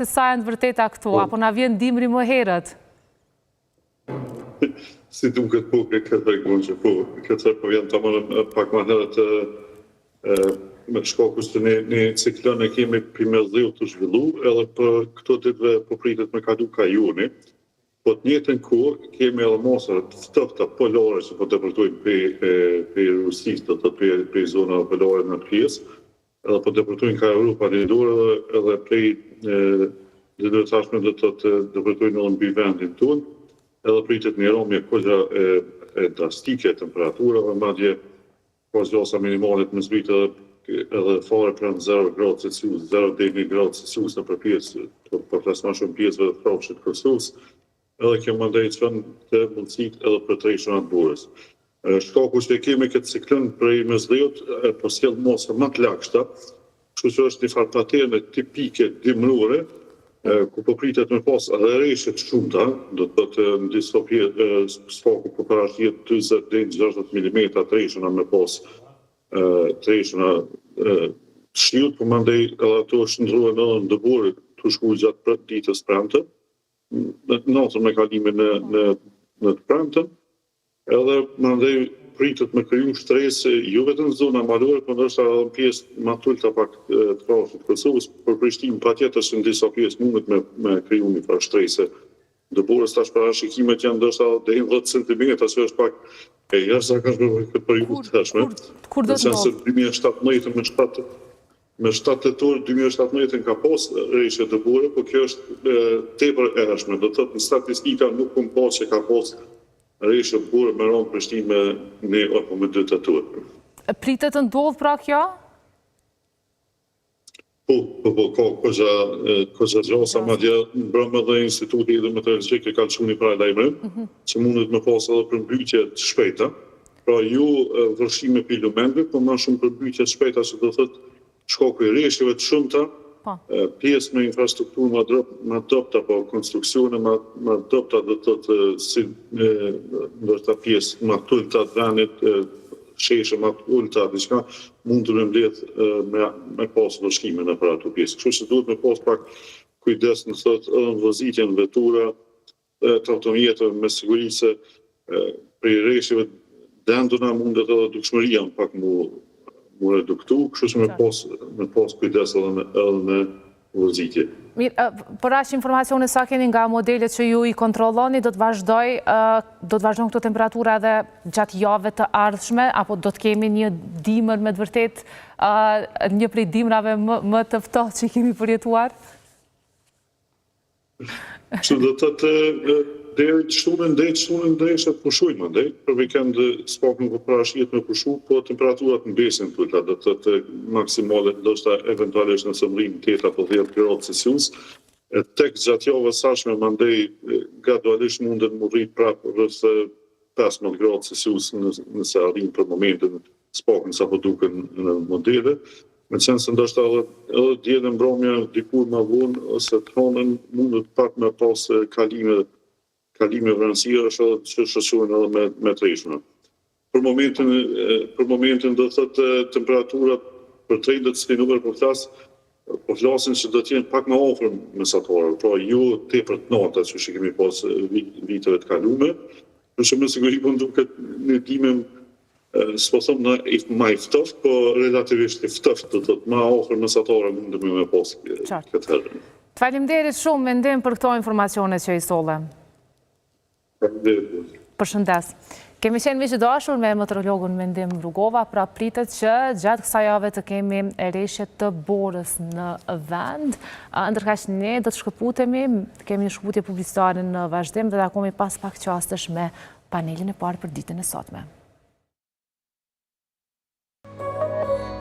Se sa janë vërteta këtu, apo na vjen dimri më herët? Si duket po, këtë regon që po, këtë vjen të mënë pak më herët me shkokus të një ciklon e kemi primërdheu të zhvillu, edhe për këto ditëve po pritet me kalu kajuni, po të njëjtën kohë kemi edhe mosat ftofta polare që po depërtojnë për Rusisë, do të për zona polare në pjesë, edhe po depërtojnë ka Europa një dorë edhe prej dhe të tashme do të depërtojnë edhe mbi vendin tonë, edhe pritet një rrëmje kolla e drastike temperaturave, madje ka zgjasa minimalet me zbrit edhe fare pranë 0 gradë Celsius, 0 deri 1 gradë Celsius në për pjesë, për flasma shumë pjesëve dhe frafshit Kosovës, edhe kjo mandej që vënë të mundësit edhe për trejshonat burës. Shkaku që kemi këtë ciklon prej mesdhejut, po sjell mosa më të lagshta, kështu që është një farpaterë tipike dimrore, ku po pritet me pas edhe rreshet shumëta, do të thotë në disa spaku po parashjet 20 deri 60 mm treshona me pas treshona shiut, po mandej edhe ato shndruhen edhe në dëbore të shku gjatë ditës premte, natën me kalimin në të premten, edhe mandej pritet me kriju shtres jo vetëm në zona malore, por ndoshta edhe në pjesë më të ulta pak të trashit Kosovës, për Prishtinë patjetër se në disa pjesë mundet me kriju një farë shtrese. Dëborës tash parashikimet janë ndoshta deri 10 cm, që është pak e jashtëzakonshme për këtë periudhë tashme. Kur do të ndodhë? Me 7 tetor 2017 ka pas rreshtje dëbore, por kjo është tepër e hershme. Do të thotë në statistika nuk kam pas që ka pas rreshtje dëbore me rënë Prishtinë me 1 apo me 2 tetor. Pritet të ndodh pra kjo? Po, ka këza gjasa, madje brëmë dhe Instituti Hidrometeorologjik e ka lëshu një pra lajmërim, që mundet me pas edhe përmbytje të shpejta, pra ju vërshime për lumenve, po ma shumë përmbytje të shpejta, që do thëtë shkaku i rreshtjeve të shumëta, pjesë me infrastrukturë më dopta, po konstruksione më dopta, do thëtë si ndoshta pjesë më tullta të venit, sheshe më ullta, diçka mund të mbledh me pas vëshkime në për ato pjesë. Kështu që duhet me pas pak kujdes në thotë edhe në vëzitjen, vetura, të automjetëve me siguri se për i rreshtjeve denduna mundet edhe dukshmëria pak mu reduktu, kështu që me pas kujdes edhe në vëzitje. Mirë, për ashtë informacione sa keni nga modelet që ju i kontroloni, do të vazhdojnë këto temperatura edhe gjatë jave të ardhshme, apo do të kemi një dimër me të vërtet, një prej dimrave më të ftohtë që kemi përjetuar? Që do të deri shtunën ndrejshet pushujnë, për vikend s'pak nuk po parashjet me pushu, po temperaturat në besin të do të maksimalet, do shta eventualisht në sëmrim 8 apo 10 gradë Celsius, tek gjatë jave sashme mandej gradualisht mundet më rrit prapë rreth 15 gradë Celsius nëse arrin për momentin s'pak nësa po duken në modele, me qenë se ndoshta edhe djene mbromja dikur ma vonë, ose të honën mundet pak me pas kalime vranësia është edhe që shëshuën edhe me treshëna. Për momentin do të thëtë temperaturat për trendet si numër po flasin që do t'jenë pak më ofër mesatare, pra ju tepër të nata që kemi pas viteve të kalume, përshë me siguri po nduket në dimim s'po thëmë në ma i ftoft, po relativisht i ftoft, do të të ma ofër mesatare mundemi me pas këtë herën. Të faleminderit shumë mendim për këto informacione që i solle. Përshëndes. Kemi qenë miq të dashur me meteorologun Mendim Rugova, pra pritet që gjatë kësaj jave të kemi rreshtje të borës në vend, ndërkaq ne do të shkëputemi, kemi një shkëputje publicitare në vazhdim dhe takohemi pas pak çastesh me panelin e parë për ditën e sotme.